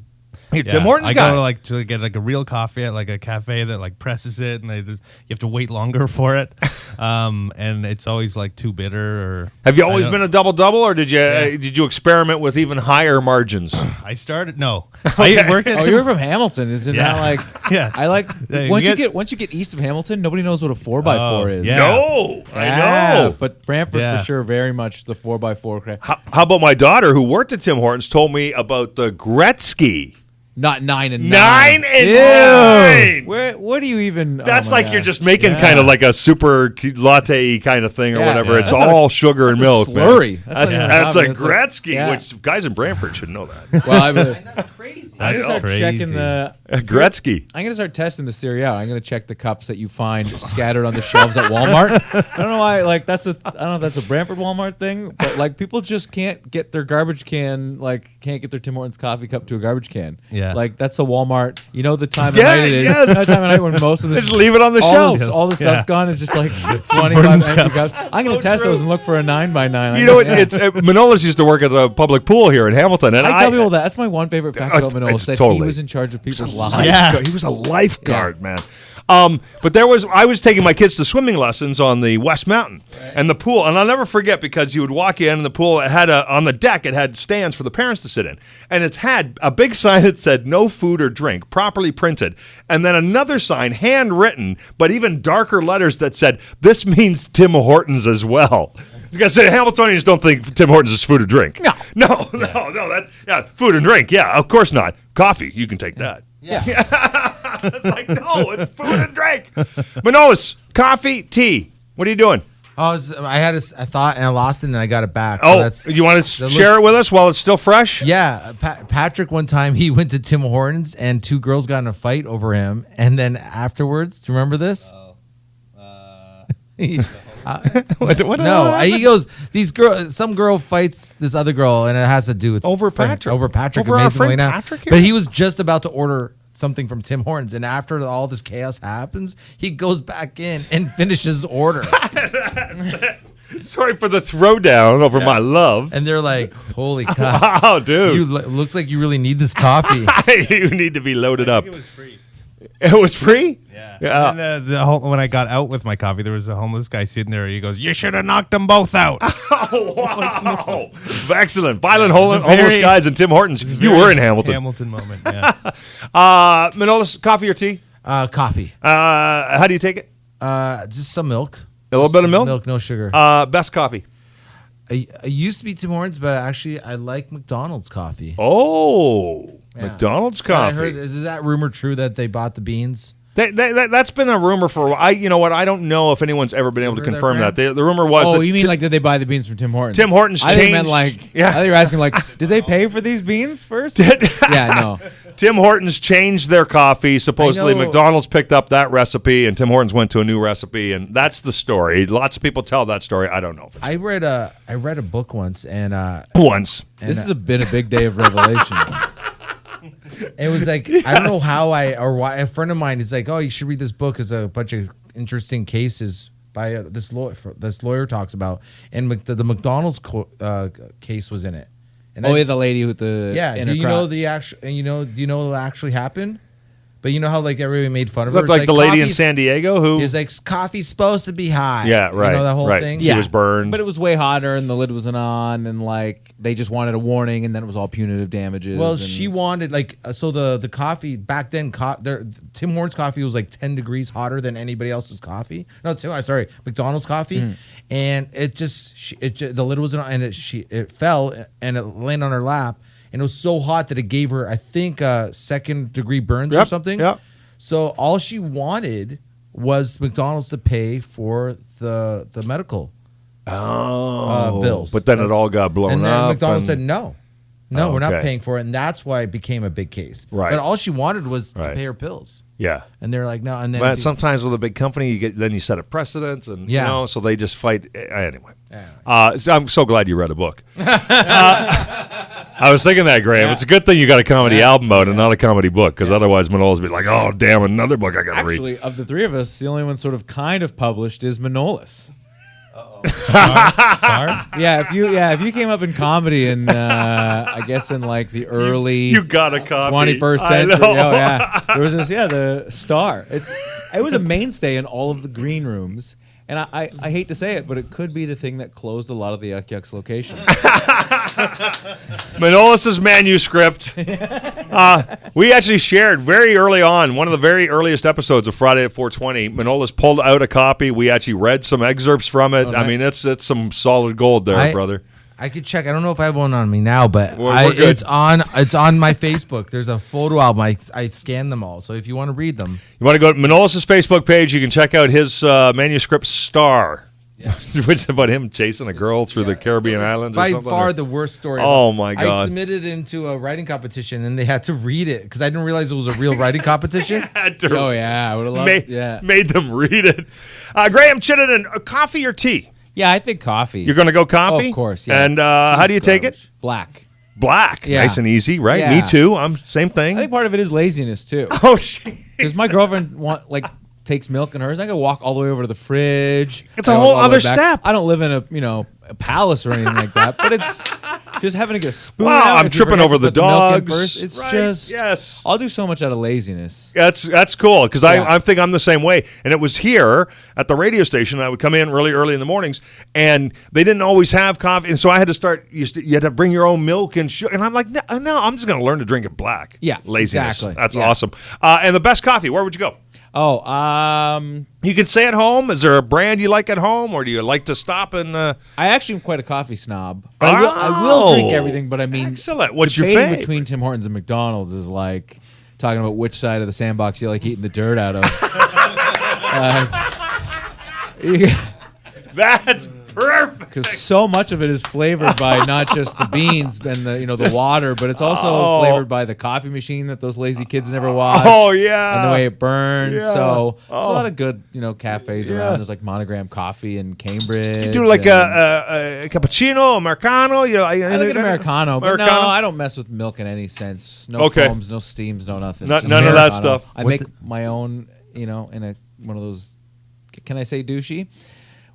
Speaker 1: Tim Hortons guy.
Speaker 2: I go to get like a real coffee at like a cafe that like presses it, and you have to wait longer for it, and it's always like too bitter. Or
Speaker 1: have you always been a double, or did you experiment with even higher margins?
Speaker 2: I started I worked at.
Speaker 4: You're from Hamilton, isn't that like?
Speaker 2: Yeah,
Speaker 4: I like once you get east of Hamilton, nobody knows what a 4x4 is.
Speaker 1: Yeah. No, I know.
Speaker 4: But Brantford for sure, very much the 4x4.
Speaker 1: How about my daughter who worked at Tim Hortons told me about the Gretzky.
Speaker 4: Not 9 and 9.
Speaker 1: 9 and 9.
Speaker 4: What do you even?
Speaker 1: That's like you're just making kind of like a super latte kind of thing or whatever. Yeah. It's all sugar and milk.
Speaker 4: Slurry.
Speaker 1: That's a Gretzky, which guys in Brantford should know that.
Speaker 4: Well,
Speaker 3: that's crazy.
Speaker 4: I'm gonna start checking the
Speaker 1: Gretzky.
Speaker 4: I'm gonna start testing this theory out. I'm gonna check the cups that you find scattered on the shelves at Walmart. I don't know why. Like I don't know if that's a Brantford Walmart thing, but like people just can't get their garbage can. Like can't get their Tim Hortons coffee cup to a garbage can.
Speaker 2: Yeah.
Speaker 4: Like that's a Walmart. You know the time of night it is.
Speaker 1: Yes.
Speaker 4: The time of night when most of the
Speaker 1: just leave it on the shelves.
Speaker 4: All the stuff's gone. It's just like 25 empty cups. I'm gonna test those and look for a 9x9.
Speaker 1: You know what? It's Manolis used to work at a public pool here in Hamilton, and
Speaker 4: I tell people that. That's my one favorite fact about Manolis. That he was in charge of people's lives.
Speaker 1: Yeah, he was a lifeguard, man. But I was taking my kids to swimming lessons on the West Mountain and the pool, and I'll never forget because you would walk in and the pool it had on the deck it had stands for the parents to sit in, and it had a big sign that said no food or drink, properly printed, and then another sign handwritten but even darker letters that said this means Tim Hortons as well. Because Hamiltonians don't think Tim Hortons is food or drink. No. That's food and drink. Yeah, of course not. Coffee, you can take that.
Speaker 4: Yeah.
Speaker 1: It's like, no, it's food and drink. Manolis, coffee, tea. What are you doing?
Speaker 3: I had a thought and I lost it and I got it back.
Speaker 1: So you want to share it with us while it's still fresh?
Speaker 3: Yeah. Patrick, one time he went to Tim Hortons and two girls got in a fight over him. And then afterwards, do you remember this?
Speaker 1: What
Speaker 3: no, he goes. Some girl fights this other girl, and it has to do with
Speaker 1: over Patrick.
Speaker 3: Over our friend Patrick. But he was just about to order something from Tim Hortons, and after all this chaos happens, he goes back in and finishes his order.
Speaker 1: Sorry for the throwdown over my love.
Speaker 3: And they're like, "Holy cow,
Speaker 1: wow, dude!
Speaker 3: Looks like you really need this coffee.
Speaker 1: You need to be loaded up."
Speaker 2: It was free.
Speaker 1: It was free?
Speaker 2: Yeah. And when I got out with my coffee, there was a homeless guy sitting there. He goes, "You should have knocked them both out."
Speaker 1: Oh, wow. Excellent. Violent homeless guys and Tim Hortons. You were in Hamilton.
Speaker 2: Hamilton moment, yeah.
Speaker 1: Manolis, coffee or tea?
Speaker 3: Coffee.
Speaker 1: How do you take it?
Speaker 3: Just some milk.
Speaker 1: A little bit of milk?
Speaker 3: Milk, no sugar.
Speaker 1: Best coffee?
Speaker 3: I used to be Tim Hortons, but actually I like McDonald's coffee.
Speaker 1: Oh, yeah. McDonald's coffee.
Speaker 3: I heard, is that rumor true that they bought the beans?
Speaker 1: That's been a rumor for a while. You know what? I don't know if anyone's ever been able to confirm that. The rumor was that...
Speaker 4: Oh, you mean like did they buy the beans from Tim Hortons?
Speaker 1: Tim Hortons changed...
Speaker 4: I think meant like... I think you were asking like, did they pay for these beans first? Yeah, no.
Speaker 1: Tim Hortons changed their coffee. Supposedly McDonald's picked up that recipe and Tim Hortons went to a new recipe, and that's the story. Lots of people tell that story. I don't know.
Speaker 3: I read a book once and...
Speaker 4: This has been a big day of revelations.
Speaker 3: It was like, I don't know how why. A friend of mine is like, "Oh, you should read this book. It's a bunch of interesting cases by this lawyer talks about." And the McDonald's case was in it. And
Speaker 4: the lady with the
Speaker 3: do you know the actual? And do you know what actually happened? But you know how like everybody made fun of
Speaker 1: her?
Speaker 3: her?
Speaker 1: Like the lady in San Diego who
Speaker 3: is like, coffee's supposed to be high.
Speaker 1: Yeah, right.
Speaker 3: You know that whole thing?
Speaker 1: She was burned.
Speaker 4: But it was way hotter and the lid wasn't on and like they just wanted a warning and then it was all punitive damages.
Speaker 3: Well, she wanted like so the coffee back then Tim Hortons coffee was like 10 degrees hotter than anybody else's coffee. No, sorry, McDonald's coffee. And it just the lid wasn't on and it fell and it landed on her lap. And it was so hot that it gave her, I think, second-degree burns or something.
Speaker 1: Yep.
Speaker 3: So all she wanted was McDonald's to pay for the medical bills.
Speaker 1: But then it all got blown up.
Speaker 3: And then McDonald's said, no, we're not paying for it. And that's why it became a big case.
Speaker 1: Right.
Speaker 3: But all she wanted was to pay her pills.
Speaker 1: Yeah.
Speaker 3: And they're like, no. And then
Speaker 1: but sometimes with a big company, you set a precedent, and you know, so they just fight anyway. So I'm so glad you read a book. I was thinking that, Graham. It's a good thing you got a comedy album out and not a comedy book, because otherwise Manola's would be like, oh damn, another book I got to read.
Speaker 4: Actually, of the three of us, the only one sort of kind of published is Manola's.
Speaker 2: Star?
Speaker 4: If you came up in comedy and I guess in like the early
Speaker 1: you got a copy
Speaker 4: 21st century, there was this the Star. It was a mainstay in all of the green rooms. And I hate to say it, but it could be the thing that closed a lot of the Yuck Yucks locations.
Speaker 1: Manolis' manuscript. We actually shared very early on, one of the very earliest episodes of Friday at 420. Manolis pulled out a copy. We actually read some excerpts from it. I mean, it's some solid gold there, brother.
Speaker 3: I could check. I don't know if I have one on me now, but
Speaker 1: we're good.
Speaker 3: It's on my Facebook. There's a photo album. I scanned them all. So if you want to read them,
Speaker 1: you want to go to Manolis' Facebook page. You can check out his manuscript Star, which is about him chasing a girl through the Caribbean islands.
Speaker 3: By
Speaker 1: or something.
Speaker 3: far the worst story.
Speaker 1: Oh my God!
Speaker 3: I submitted it into a writing competition, and they had to read it because I didn't realize it was a real writing competition.
Speaker 4: I would have loved.
Speaker 1: Made them read it. Graham Chittenden, coffee or tea?
Speaker 4: Yeah, I think coffee.
Speaker 1: You're going to go coffee?
Speaker 4: Oh, of course, yeah.
Speaker 1: And how do you take it?
Speaker 4: Black.
Speaker 1: Yeah. Nice and easy, right?
Speaker 4: Yeah.
Speaker 1: Me too. I'm same thing.
Speaker 4: I think part of it is laziness, too.
Speaker 1: Oh, shit.
Speaker 4: Because my girlfriend takes milk in hers. I got to walk all the way over to the fridge.
Speaker 1: It's a whole other step.
Speaker 4: I don't live in a palace or anything like that, but it's just having to get a spoon.
Speaker 1: Wow,
Speaker 4: out
Speaker 1: I'm tripping over the dogs.
Speaker 4: It's
Speaker 1: right.
Speaker 4: just
Speaker 1: yes.
Speaker 4: I'll do so much out of laziness.
Speaker 1: That's cool because I think I'm the same way. And it was here at the radio station. I would come in really early in the mornings, and they didn't always have coffee, and so I had to start. You had to bring your own milk and sugar. And I'm like, no, I'm just going to learn to drink it black.
Speaker 4: Yeah,
Speaker 1: laziness.
Speaker 4: Exactly.
Speaker 1: That's awesome. And the best coffee. Where would you go?
Speaker 4: Oh,
Speaker 1: you can say at home. Is there a brand you like at home, or do you like to stop and?
Speaker 4: I actually am quite a coffee snob. I will drink everything, but I mean,
Speaker 1: excellent. What's your
Speaker 4: favorite?
Speaker 1: favorite?
Speaker 4: Between Tim Hortons and McDonald's is like talking about which side of the sandbox you like eating the dirt out of.
Speaker 1: That's perfect.
Speaker 4: Because so much of it is flavored by not just the beans and the water, but it's also flavored by the coffee machine that those lazy kids never watch.
Speaker 1: Oh yeah,
Speaker 4: and the way it burns.
Speaker 1: Yeah.
Speaker 4: So there's a lot of good cafes around. There's like Monogram Coffee in Cambridge.
Speaker 1: You do like a cappuccino, Americano.
Speaker 4: I like an Americano, but no, I don't mess with milk in any sense. No foams, no steams, no nothing.
Speaker 1: None of that stuff.
Speaker 4: I make my own, in one of those. Can I say douchey?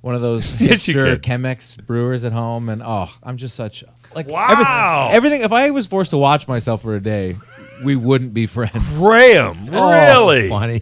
Speaker 4: One of those hipster Chemex brewers at home, and I'm just such
Speaker 1: wow.
Speaker 4: Everything. If I was forced to watch myself for a day, we wouldn't be friends.
Speaker 1: Graham, really
Speaker 3: funny.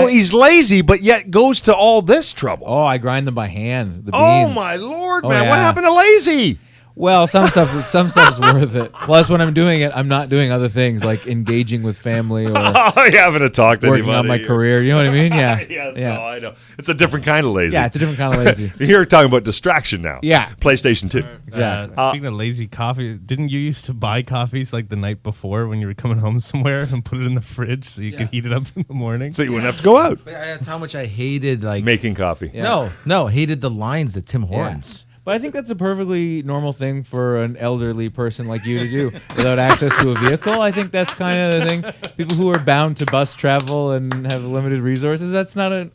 Speaker 1: He's lazy, but yet goes to all this trouble.
Speaker 4: Oh, I grind them by hand. The beans.
Speaker 1: Oh my Lord, man! What happened to lazy?
Speaker 4: Well, some stuff's worth it. Plus, when I'm doing it, I'm not doing other things like engaging with family or
Speaker 1: having to talk to
Speaker 4: working
Speaker 1: anybody.
Speaker 4: on my career. You know what I mean? Yeah.
Speaker 1: Yes. Yeah. No, I know. It's a different kind of lazy.
Speaker 4: Yeah, it's a different kind of lazy.
Speaker 1: You're talking about distraction now.
Speaker 4: Yeah.
Speaker 1: PlayStation 2.
Speaker 4: Exactly.
Speaker 2: Speaking of lazy coffee, didn't you used to buy coffees like the night before when you were coming home somewhere and put it in the fridge so you could heat it up in the morning?
Speaker 1: So you wouldn't have to go out.
Speaker 3: That's how much I hated
Speaker 1: making coffee.
Speaker 3: Yeah. No, hated the lines at Tim Hortons.
Speaker 4: Yeah. But I think that's a perfectly normal thing for an elderly person like you to do without access to a vehicle. I think that's kind of the thing. People who are bound to bus travel and have limited resources, that's not an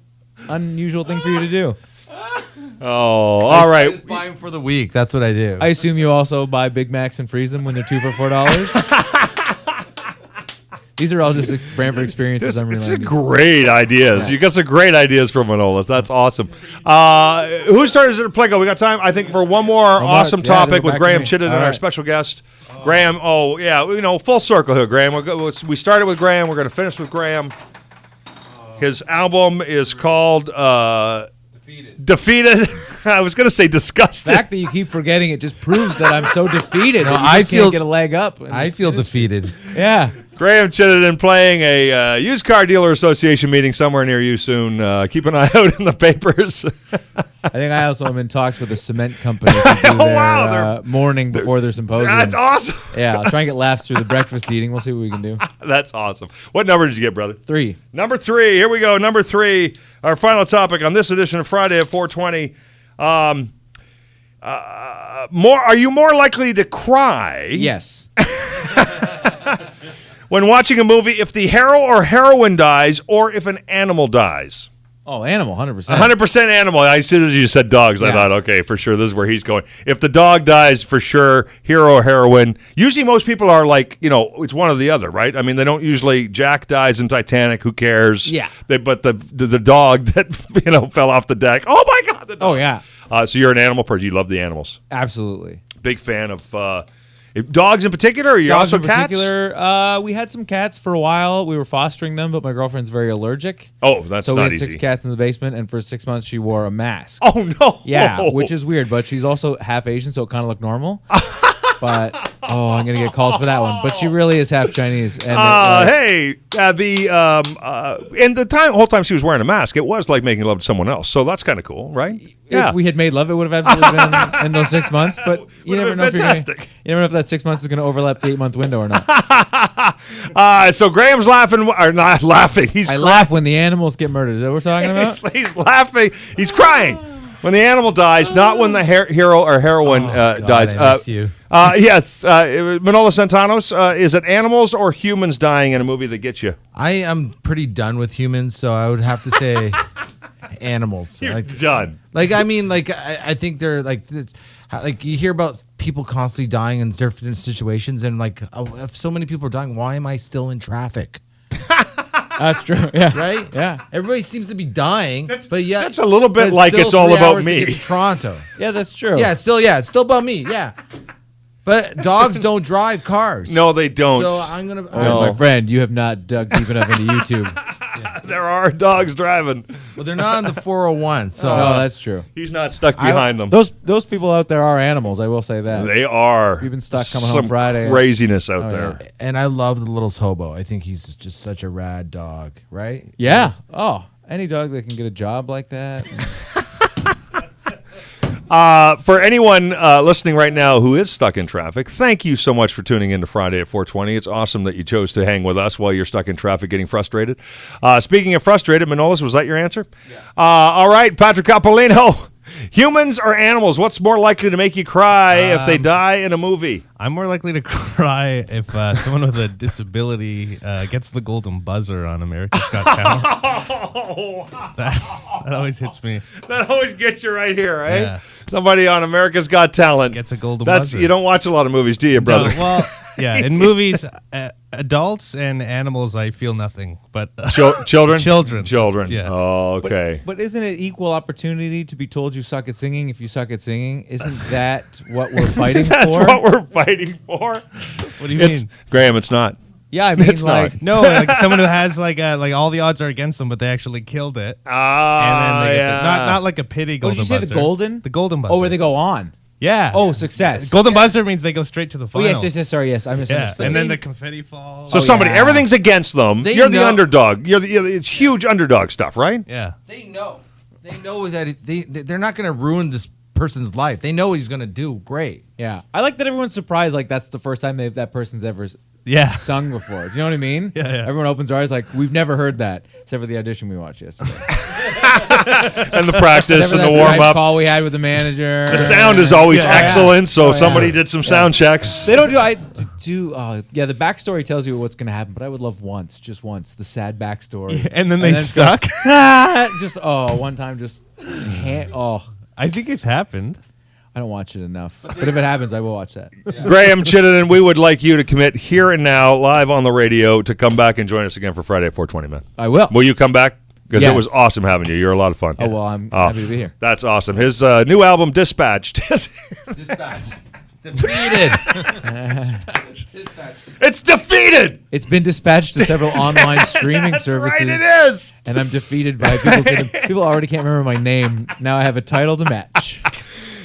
Speaker 4: unusual thing for you to do.
Speaker 1: Oh, all right.
Speaker 3: I just buy them for the week. That's what I do.
Speaker 4: I assume you also buy Big Macs and freeze them when they're 2 for $4. These are all just Brantford experiences.
Speaker 1: It's great ideas. You got some great ideas from Manolis. That's awesome. Who started at Plinko? We got time, I think, for one more awesome topic with Graham Chittenden and our special guest. Graham, full circle here, Graham. We started with Graham. We're going to finish with Graham. His album is called Defeated. I was going to say Disgusted.
Speaker 4: The fact that you keep forgetting it just proves that I'm so defeated.
Speaker 3: No,
Speaker 4: I can't get a leg up.
Speaker 3: I feel defeated.
Speaker 4: Yeah.
Speaker 1: Graham Chittenden playing a used car dealer association meeting somewhere near you soon. Keep an eye out in the papers.
Speaker 4: I think I also am in talks with a cement company to do their morning before their symposium.
Speaker 1: That's awesome.
Speaker 4: Yeah, I'll try and get laughs through the breakfast eating. We'll see what we can do.
Speaker 1: That's awesome. What number did you get, brother?
Speaker 4: 3.
Speaker 1: Number 3. Here we go. Number 3. Our final topic on this edition of Friday at 420. Are you more likely to cry?
Speaker 4: Yes.
Speaker 1: When watching a movie, if the hero or heroine dies, or if an animal dies?
Speaker 4: Oh, animal, 100%.
Speaker 1: 100% animal. As soon as you said dogs, I thought, okay, for sure, this is where he's going. If the dog dies, for sure, hero or heroine. Usually most people are like, it's one or the other, right? I mean, they don't usually, Jack dies in Titanic, who cares?
Speaker 4: Yeah.
Speaker 1: But the dog that, fell off the deck, oh my God, the dog.
Speaker 4: Oh, yeah.
Speaker 1: So you're an animal person. You love the animals.
Speaker 4: Absolutely.
Speaker 1: Big fan of dogs in particular, or you
Speaker 4: dogs
Speaker 1: also
Speaker 4: in
Speaker 1: cats?
Speaker 4: particular, we had some cats for a while. We were fostering them, but my girlfriend's very allergic.
Speaker 1: Oh, that's
Speaker 4: so
Speaker 1: not
Speaker 4: we had
Speaker 1: easy.
Speaker 4: 6 cats in the basement, and for 6 months she wore a mask.
Speaker 1: Oh, no.
Speaker 4: Yeah, which is weird, but she's also half Asian, so it kind of looked normal. But, I'm going to get calls for that one. But she really is half Chinese. And
Speaker 1: whole time she was wearing a mask, it was like making love to someone else. So that's kind of cool, right?
Speaker 4: If we had made love, it would have absolutely been in those 6 months. But you never know
Speaker 1: fantastic.
Speaker 4: you never know if that 6 months is going to overlap the 8-month window or not.
Speaker 1: So Graham's laughing, or not laughing.
Speaker 4: I laugh when the animals get murdered. Is that what we're talking about?
Speaker 1: He's laughing. He's crying when the animal dies, not when the hero or heroine dies.
Speaker 3: I miss you.
Speaker 1: Yes, Manolo Santanos, is it animals or humans dying in a movie that gets you?
Speaker 3: I am pretty done with humans, so I would have to say animals.
Speaker 1: You're done.
Speaker 3: I think they're like you hear about people constantly dying in different situations, and if so many people are dying, why am I still in traffic?
Speaker 4: That's true. Yeah.
Speaker 3: Right?
Speaker 4: Yeah.
Speaker 3: Everybody seems to be dying, but yeah,
Speaker 1: that's a little bit like it's all about me.
Speaker 3: To get to Toronto.
Speaker 4: Yeah, that's true.
Speaker 3: Yeah, it's still about me. Yeah. But dogs don't drive cars.
Speaker 1: No, they don't.
Speaker 3: So I'm gonna.
Speaker 4: My friend, you have not dug deep enough into YouTube.
Speaker 1: There are dogs driving.
Speaker 3: Well, they're not on the 401, so
Speaker 4: no, that's true.
Speaker 1: He's not stuck behind them.
Speaker 4: Those people out there are animals. I will say that
Speaker 1: They are.
Speaker 4: You've been stuck coming home Friday.
Speaker 1: Craziness out there.
Speaker 3: Yeah. And I love the little hobo. I think he's just such a rad dog, right?
Speaker 4: Yeah. Oh, any dog that can get a job like that.
Speaker 1: For anyone listening right now who is stuck in traffic, thank you so much for tuning in to Friday at 420. It's awesome that you chose to hang with us while you're stuck in traffic getting frustrated. Speaking of frustrated, Manolis, was that your answer? Yeah. All right, Patrick Capolino. Humans or animals, what's more likely to make you cry if they die in a movie?
Speaker 2: I'm more likely to cry if someone with a disability gets the golden buzzer on America's Got Talent. That always hits me.
Speaker 1: That always gets you right here, right?
Speaker 2: Yeah.
Speaker 1: Somebody on America's Got Talent
Speaker 2: gets a golden buzzer.
Speaker 1: You don't watch a lot of movies, do you, brother?
Speaker 2: No, well, yeah, in movies, adults and animals, I feel nothing. But
Speaker 1: children?
Speaker 2: Children. Yeah.
Speaker 1: Oh, okay.
Speaker 4: But isn't it equal opportunity to be told you suck at singing if you suck at singing? Isn't that what we're fighting
Speaker 1: That's
Speaker 4: for?
Speaker 1: what we're fighting for.
Speaker 2: What do you mean?
Speaker 1: Graham, it's not.
Speaker 4: Yeah, I mean,
Speaker 1: it's not.
Speaker 2: No, like someone who has like all the odds are against them, but they actually killed it. And then they get not like a pity golden buzzer.
Speaker 4: Did you say the golden?
Speaker 2: The golden buzzer.
Speaker 4: Oh, where they go on.
Speaker 2: Yeah.
Speaker 4: Oh, success.
Speaker 2: Golden buzzer means they go straight to the
Speaker 4: Oh,
Speaker 2: final.
Speaker 4: yes. Sorry, yes. I misunderstood.
Speaker 2: Yeah. And then the confetti falls.
Speaker 1: So everything's against them. You're the underdog. It's huge underdog stuff, right?
Speaker 2: Yeah.
Speaker 3: They know that they're not going to ruin this person's life. They know he's going to do great.
Speaker 4: Yeah. I like that everyone's surprised like that's the first time that person's ever sung before. Do you know what I mean?
Speaker 2: Yeah.
Speaker 4: Everyone opens their eyes like, we've never heard that, except for the audition we watched yesterday.
Speaker 1: And the practice and the warm-up.
Speaker 4: Call we had with the manager.
Speaker 1: The sound is always excellent, so somebody did some sound checks.
Speaker 4: They don't do, the backstory tells you what's going to happen, but I would love just once, the sad backstory.
Speaker 2: Yeah, and then they suck?
Speaker 4: One time
Speaker 2: I think it's happened.
Speaker 4: I don't watch it enough. But if it happens, I will watch that.
Speaker 1: Yeah. Graham Chittenden, we would like you to commit here and now, live on the radio, to come back and join us again for Friday at 420, man.
Speaker 4: I will.
Speaker 1: Will you come back? Because it was awesome having you. You're a lot of fun.
Speaker 4: Oh, well, I'm happy to be here.
Speaker 1: That's awesome. His new album, Dispatch.
Speaker 3: Dispatch. Defeated.
Speaker 1: It's defeated.
Speaker 4: It's been dispatched to several online streaming
Speaker 1: That's
Speaker 4: services.
Speaker 1: right, it is.
Speaker 4: And I'm defeated by people already can't remember my name. Now I have a title to match.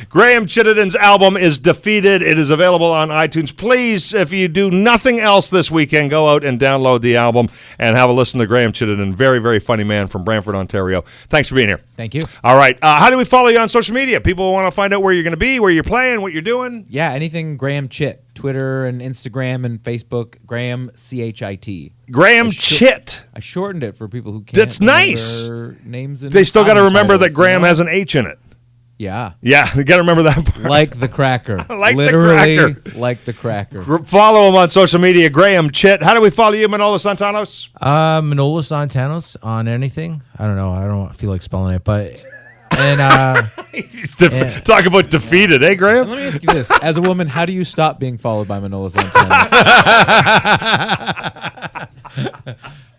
Speaker 1: Graham Chittenden's album is Defeated. It is available on iTunes. Please, if you do nothing else this weekend, go out and download the album and have a listen to Graham Chittenden. Very, very funny man from Brantford, Ontario. Thanks for being here.
Speaker 4: Thank you.
Speaker 1: All right. How do we follow you on social media? People want to find out where you're going to be, where you're playing, what you're doing.
Speaker 4: Yeah, anything Graham Chit. Twitter and Instagram and Facebook. Graham CHIT.
Speaker 1: Graham Chit.
Speaker 4: I shortened it for people who can't.
Speaker 1: That's nice.
Speaker 4: Names and
Speaker 1: they still got to remember
Speaker 4: titles,
Speaker 1: that Graham has an H in it.
Speaker 4: Yeah.
Speaker 1: Yeah, you got to remember that part.
Speaker 4: Like the cracker.
Speaker 1: Literally,
Speaker 4: the cracker. Like the cracker.
Speaker 1: Follow him on social media, Graham Chit. How do we follow you, Manolo Santanos?
Speaker 3: Manolo Santanos on anything. I don't know. I don't feel like spelling it, but and
Speaker 1: talk about defeated, eh, Graham?
Speaker 4: Let me ask you this: as a woman, how do you stop being followed by Manolo Santanos?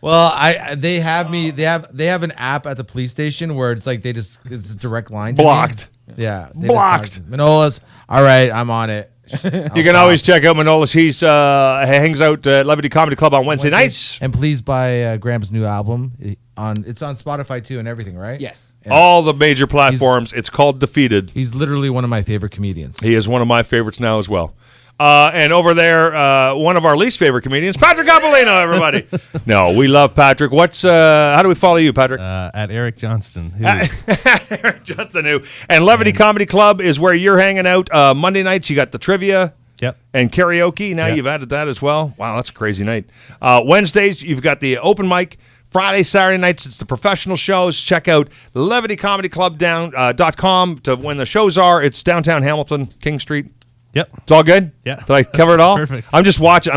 Speaker 3: Well, they have me. They have an app at the police station where it's like it's a direct line. To
Speaker 1: Blocked.
Speaker 3: Me. Yeah,
Speaker 1: Blocked.
Speaker 3: Manola's. All right, I'm on it.
Speaker 1: You can always check out Manola's. He hangs out at Levity Comedy Club on Wednesday nights.
Speaker 3: And please buy Graham's new album. It's on Spotify too and everything, right?
Speaker 4: Yes.
Speaker 3: Yeah.
Speaker 1: All the major platforms. It's called Defeated.
Speaker 3: He's literally one of my favorite comedians.
Speaker 1: He is one of my favorites now as well. And over there, one of our least favorite comedians, Patrick Appolino, everybody. No, we love Patrick. How do we follow you, Patrick?
Speaker 2: At Eric Johnston.
Speaker 1: Eric Johnston, who. And Levity Comedy Club is where you're hanging out. Monday nights, you got the trivia.
Speaker 2: Yep.
Speaker 1: And karaoke. Now you've added that as well. Wow, that's a crazy night. Wednesdays, you've got the open mic. Friday, Saturday nights, it's the professional shows. Check out levitycomedyclub.com to when the shows are. It's downtown Hamilton, King Street.
Speaker 2: Yep.
Speaker 1: It's all good?
Speaker 2: Yeah.
Speaker 1: Did I cover it all?
Speaker 2: Perfect.
Speaker 1: I'm just watching.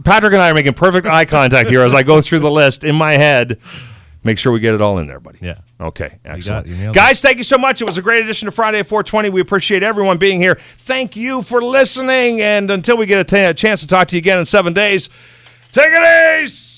Speaker 1: Patrick and I are making perfect eye contact here as I go through the list in my head. Make sure we get it all in there, buddy.
Speaker 2: Yeah.
Speaker 1: Okay. Excellent.
Speaker 2: You nailed
Speaker 1: Guys, thank you so much. It was a great edition of Friday at 420. We appreciate everyone being here. Thank you for listening. And until we get a chance to talk to you again in 7 days, take it easy.